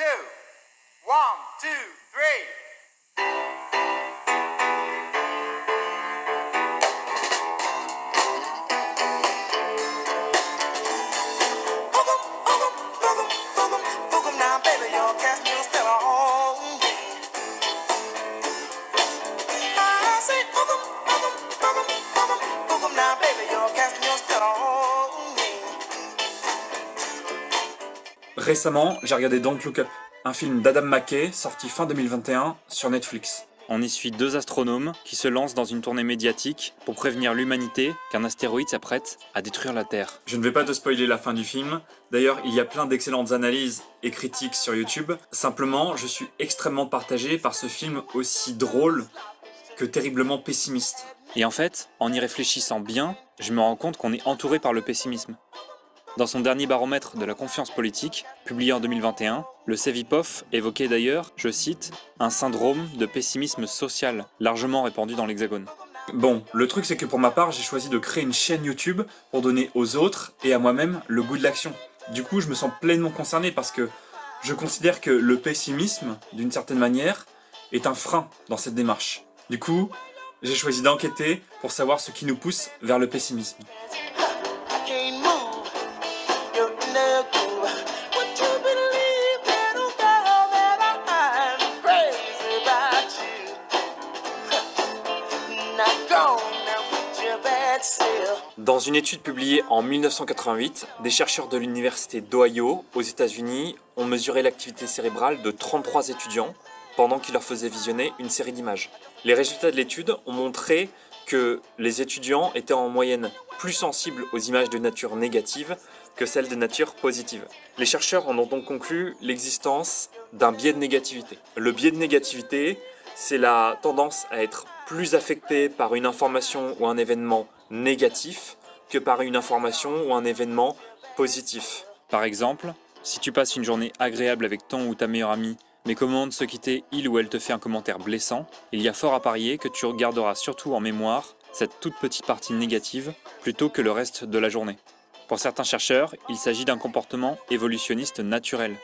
2. 1, 2, 3. Now, baby, you're casting your spell on me. I say, now, baby, you're casting your spell on me. Récemment, j'ai regardé Don't Look Up, un film d'Adam McKay sorti fin 2021 sur Netflix. On y suit deux astronomes qui se lancent dans une tournée médiatique pour prévenir l'humanité qu'un astéroïde s'apprête à détruire la Terre. Je ne vais pas te spoiler la fin du film, d'ailleurs il y a plein d'excellentes analyses et critiques sur YouTube. Simplement, je suis extrêmement partagé par ce film aussi drôle que terriblement pessimiste. Et en fait, en y réfléchissant bien, je me rends compte qu'on est entouré par le pessimisme. Dans son dernier baromètre de la confiance politique, publié en 2021, le Cevipof évoquait d'ailleurs, je cite, « un syndrome de pessimisme social largement répandu dans l'Hexagone ». Bon, le truc c'est que pour ma part, j'ai choisi de créer une chaîne YouTube pour donner aux autres et à moi-même le goût de l'action. Du coup, je me sens pleinement concerné parce que je considère que le pessimisme, d'une certaine manière, est un frein dans cette démarche. Du coup, j'ai choisi d'enquêter pour savoir ce qui nous pousse vers le pessimisme. Dans une étude publiée en 1988, des chercheurs de l'université d'Ohio, aux États-Unis, ont mesuré l'activité cérébrale de 33 étudiants pendant qu'ils leur faisaient visionner une série d'images. Les résultats de l'étude ont montré que les étudiants étaient en moyenne plus sensibles aux images de nature négative que celles de nature positive. Les chercheurs en ont donc conclu l'existence d'un biais de négativité. Le biais de négativité, c'est la tendance à être plus affecté par une information ou un événement négatif que par une information ou un événement positif. Par exemple, si tu passes une journée agréable avec ton ou ta meilleure amie, mais qu'au moment de se quitter, il ou elle te fait un commentaire blessant, il y a fort à parier que tu garderas surtout en mémoire cette toute petite partie négative plutôt que le reste de la journée. Pour certains chercheurs, il s'agit d'un comportement évolutionniste naturel,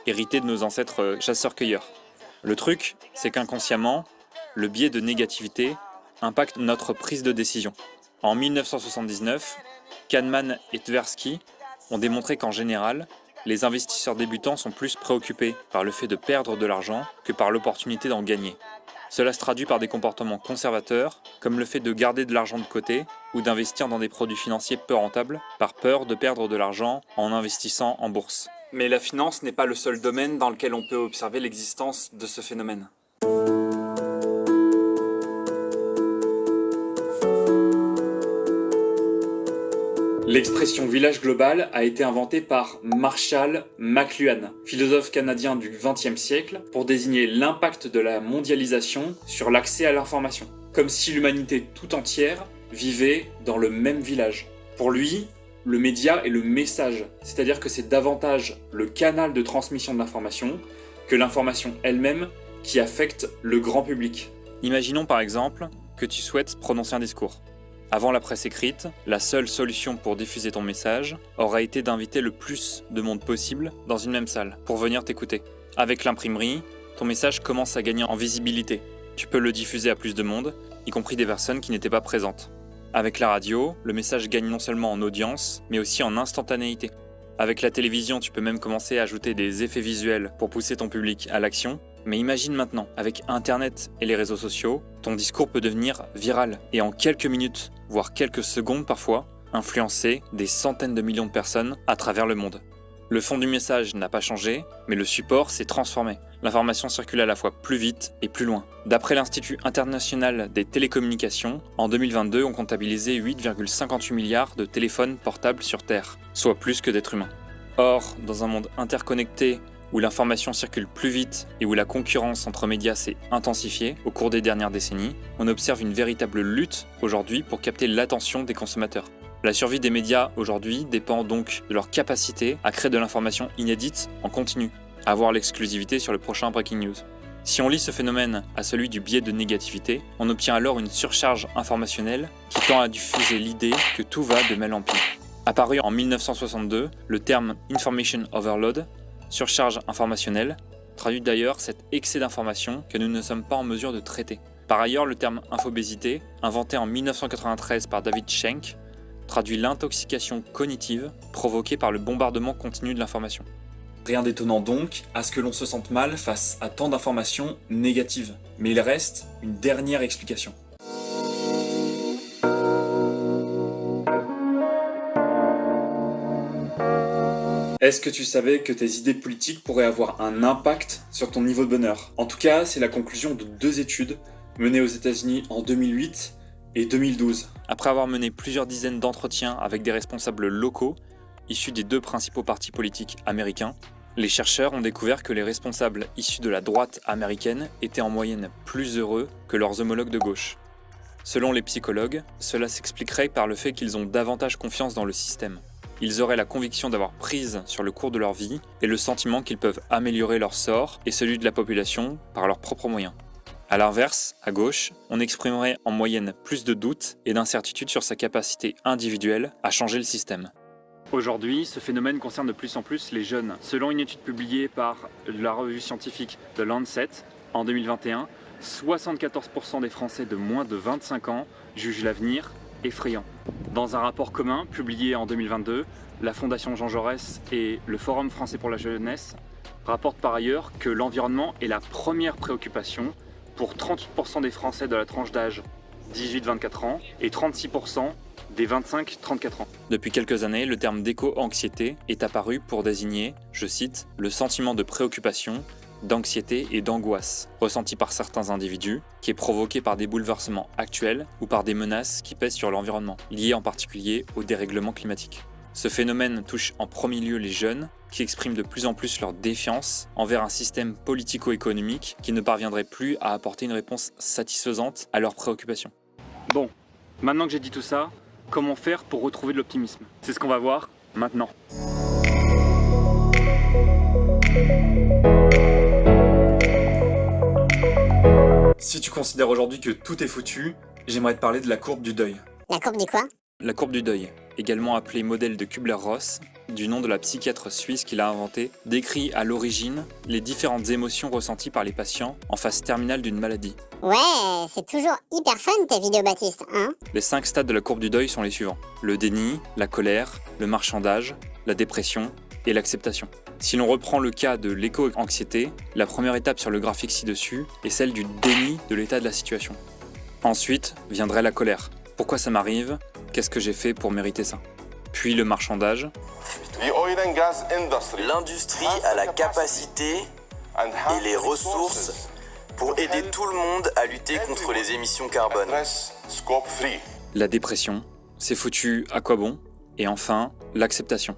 hérité de nos ancêtres chasseurs-cueilleurs. Le truc, c'est qu'inconsciemment, le biais de négativité impacte notre prise de décision. En 1979, Kahneman et Tversky ont démontré qu'en général, les investisseurs débutants sont plus préoccupés par le fait de perdre de l'argent que par l'opportunité d'en gagner. Cela se traduit par des comportements conservateurs, comme le fait de garder de l'argent de côté ou d'investir dans des produits financiers peu rentables, par peur de perdre de l'argent en investissant en bourse. Mais la finance n'est pas le seul domaine dans lequel on peut observer l'existence de ce phénomène. L'expression village global a été inventée par Marshall McLuhan, philosophe canadien du XXe siècle, pour désigner l'impact de la mondialisation sur l'accès à l'information, comme si l'humanité tout entière vivait dans le même village. Pour lui, le média est le message, c'est-à-dire que c'est davantage le canal de transmission de l'information que l'information elle-même qui affecte le grand public. Imaginons par exemple que tu souhaites prononcer un discours. Avant la presse écrite, la seule solution pour diffuser ton message aurait été d'inviter le plus de monde possible dans une même salle pour venir t'écouter. Avec l'imprimerie, ton message commence à gagner en visibilité. Tu peux le diffuser à plus de monde, y compris des personnes qui n'étaient pas présentes. Avec la radio, le message gagne non seulement en audience, mais aussi en instantanéité. Avec la télévision, tu peux même commencer à ajouter des effets visuels pour pousser ton public à l'action. Mais imagine maintenant, avec Internet et les réseaux sociaux, ton discours peut devenir viral et en quelques minutes, voire quelques secondes parfois, influencer des centaines de millions de personnes à travers le monde. Le fond du message n'a pas changé, mais le support s'est transformé. L'information circule à la fois plus vite et plus loin. D'après l'Institut international des télécommunications, en 2022, on comptabilisait 8,58 milliards de téléphones portables sur Terre, soit plus que d'êtres humains. Or, dans un monde interconnecté, où l'information circule plus vite et où la concurrence entre médias s'est intensifiée au cours des dernières décennies, on observe une véritable lutte aujourd'hui pour capter l'attention des consommateurs. La survie des médias aujourd'hui dépend donc de leur capacité à créer de l'information inédite en continu, à avoir l'exclusivité sur le prochain Breaking News. Si on lie ce phénomène à celui du biais de négativité, on obtient alors une surcharge informationnelle qui tend à diffuser l'idée que tout va de mal en pis. Apparu en 1962, le terme Information Overload, surcharge informationnelle, traduit d'ailleurs cet excès d'informations que nous ne sommes pas en mesure de traiter. Par ailleurs, le terme infobésité, inventé en 1993 par David Schenck, traduit l'intoxication cognitive provoquée par le bombardement continu de l'information. Rien d'étonnant donc à ce que l'on se sente mal face à tant d'informations négatives. Mais il reste une dernière explication. Est-ce que tu savais que tes idées politiques pourraient avoir un impact sur ton niveau de bonheur? En tout cas, c'est la conclusion de 2 études menées aux États-Unis en 2008 et 2012. Après avoir mené plusieurs dizaines d'entretiens avec des responsables locaux, issus des 2 principaux partis politiques américains, les chercheurs ont découvert que les responsables issus de la droite américaine étaient en moyenne plus heureux que leurs homologues de gauche. Selon les psychologues, cela s'expliquerait par le fait qu'ils ont davantage confiance dans le système. Ils auraient la conviction d'avoir prise sur le cours de leur vie et le sentiment qu'ils peuvent améliorer leur sort et celui de la population par leurs propres moyens. A l'inverse, à gauche, on exprimerait en moyenne plus de doutes et d'incertitudes sur sa capacité individuelle à changer le système. Aujourd'hui, ce phénomène concerne de plus en plus les jeunes. Selon une étude publiée par la revue scientifique The Lancet en 2021, 74% des Français de moins de 25 ans jugent l'avenir effrayant. Dans un rapport commun publié en 2022, la Fondation Jean Jaurès et le Forum français pour la jeunesse rapportent par ailleurs que l'environnement est la première préoccupation pour 38% des Français de la tranche d'âge 18-24 ans et 36% des 25-34 ans. Depuis quelques années, le terme d'éco-anxiété est apparu pour désigner, je cite, le sentiment de préoccupation, d'anxiété et d'angoisse ressenti par certains individus, qui est provoqué par des bouleversements actuels ou par des menaces qui pèsent sur l'environnement, liées en particulier au dérèglement climatique. Ce phénomène touche en premier lieu les jeunes, qui expriment de plus en plus leur défiance envers un système politico-économique qui ne parviendrait plus à apporter une réponse satisfaisante à leurs préoccupations. Bon, maintenant que j'ai dit tout ça, comment faire pour retrouver de l'optimisme? C'est ce qu'on va voir maintenant. Si tu considères aujourd'hui que tout est foutu, j'aimerais te parler de la courbe du deuil. La courbe du quoi? La courbe du deuil, également appelée modèle de Kubler-Ross, du nom de la psychiatre suisse qui l'a inventé, décrit à l'origine les différentes émotions ressenties par les patients en phase terminale d'une maladie. Ouais, c'est toujours hyper fun tes vidéos Baptiste, hein? Les 5 stades de la courbe du deuil sont les suivants. Le déni, la colère, le marchandage, la dépression et l'acceptation. Si l'on reprend le cas de l'éco-anxiété, la première étape sur le graphique ci-dessus est celle du déni de l'état de la situation. Ensuite viendrait la colère. Pourquoi ça m'arrive? Qu'est-ce que j'ai fait pour mériter ça? Puis le marchandage. L'industrie a la capacité et les ressources pour aider tout le monde à lutter contre les émissions carbone. La dépression. C'est foutu, à quoi bon? Et enfin, l'acceptation.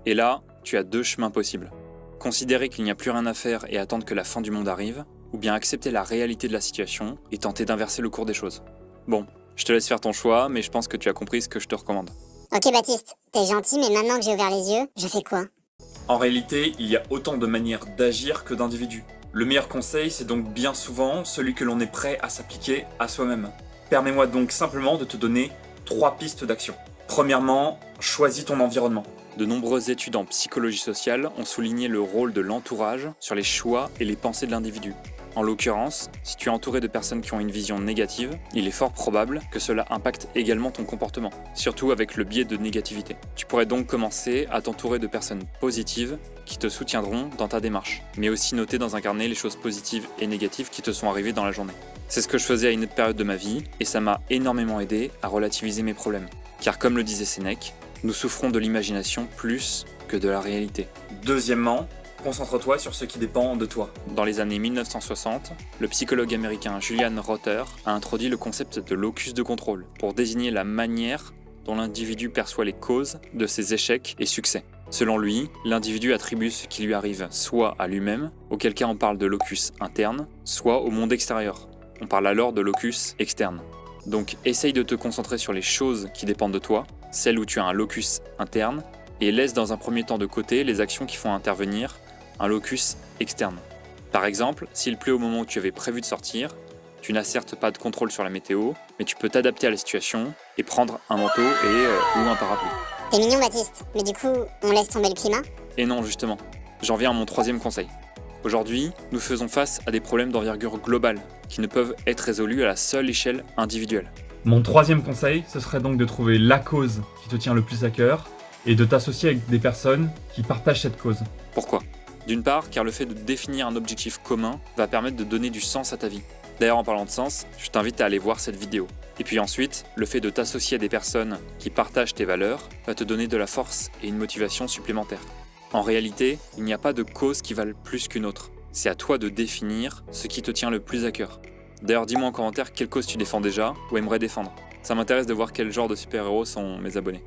Et là, tu as 2 chemins possibles. Considérer qu'il n'y a plus rien à faire et attendre que la fin du monde arrive, ou bien accepter la réalité de la situation et tenter d'inverser le cours des choses. Bon, je te laisse faire ton choix, mais je pense que tu as compris ce que je te recommande. Ok Baptiste, t'es gentil, mais maintenant que j'ai ouvert les yeux, je fais quoi? En réalité, il y a autant de manières d'agir que d'individus. Le meilleur conseil, c'est donc bien souvent celui que l'on est prêt à s'appliquer à soi-même. Permets-moi donc simplement de te donner 3 pistes d'action. Premièrement, choisis ton environnement. De nombreuses études en psychologie sociale ont souligné le rôle de l'entourage sur les choix et les pensées de l'individu. En l'occurrence, si tu es entouré de personnes qui ont une vision négative, il est fort probable que cela impacte également ton comportement, surtout avec le biais de négativité. Tu pourrais donc commencer à t'entourer de personnes positives qui te soutiendront dans ta démarche, mais aussi noter dans un carnet les choses positives et négatives qui te sont arrivées dans la journée. C'est ce que je faisais à une autre période de ma vie, et ça m'a énormément aidé à relativiser mes problèmes. Car comme le disait Sénèque, nous souffrons de l'imagination plus que de la réalité. Deuxièmement, concentre-toi sur ce qui dépend de toi. Dans les années 1960, le psychologue américain Julian Rother a introduit le concept de locus de contrôle pour désigner la manière dont l'individu perçoit les causes de ses échecs et succès. Selon lui, l'individu attribue ce qui lui arrive soit à lui-même, auquel cas on parle de locus interne, soit au monde extérieur. On parle alors de locus externe. Donc essaye de te concentrer sur les choses qui dépendent de toi, celles où tu as un locus interne, et laisse dans un premier temps de côté les actions qui font intervenir un locus externe. Par exemple, s'il pleut au moment où tu avais prévu de sortir, tu n'as certes pas de contrôle sur la météo, mais tu peux t'adapter à la situation et prendre un manteau ou un parapluie. T'es mignon Baptiste, mais du coup, on laisse tomber le climat? Et non, justement. J'en viens à mon 3e conseil. Aujourd'hui, nous faisons face à des problèmes d'envergure globale qui ne peuvent être résolus à la seule échelle individuelle. Mon troisième conseil, ce serait donc de trouver la cause qui te tient le plus à cœur et de t'associer avec des personnes qui partagent cette cause. Pourquoi ? D'une part, car le fait de définir un objectif commun va permettre de donner du sens à ta vie. D'ailleurs, en parlant de sens, je t'invite à aller voir cette vidéo. Et puis ensuite, le fait de t'associer à des personnes qui partagent tes valeurs va te donner de la force et une motivation supplémentaire. En réalité, il n'y a pas de cause qui valent plus qu'une autre. C'est à toi de définir ce qui te tient le plus à cœur. D'ailleurs, dis-moi en commentaire quelle cause tu défends déjà ou aimerais défendre. Ça m'intéresse de voir quel genre de super-héros sont mes abonnés.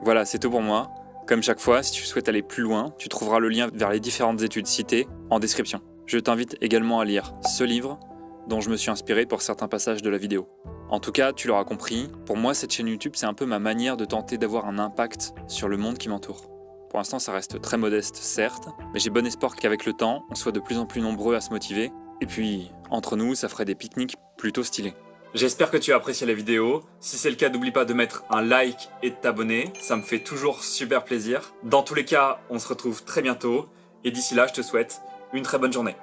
Voilà, c'est tout pour moi. Comme chaque fois, si tu souhaites aller plus loin, tu trouveras le lien vers les différentes études citées en description. Je t'invite également à lire ce livre dont je me suis inspiré pour certains passages de la vidéo. En tout cas, tu l'auras compris, pour moi cette chaîne YouTube c'est un peu ma manière de tenter d'avoir un impact sur le monde qui m'entoure. Pour l'instant ça reste très modeste certes, mais j'ai bon espoir qu'avec le temps, on soit de plus en plus nombreux à se motiver, et puis entre nous ça ferait des pique-niques plutôt stylés. J'espère que tu as apprécié la vidéo, si c'est le cas n'oublie pas de mettre un like et de t'abonner, ça me fait toujours super plaisir. Dans tous les cas, on se retrouve très bientôt, et d'ici là je te souhaite une très bonne journée.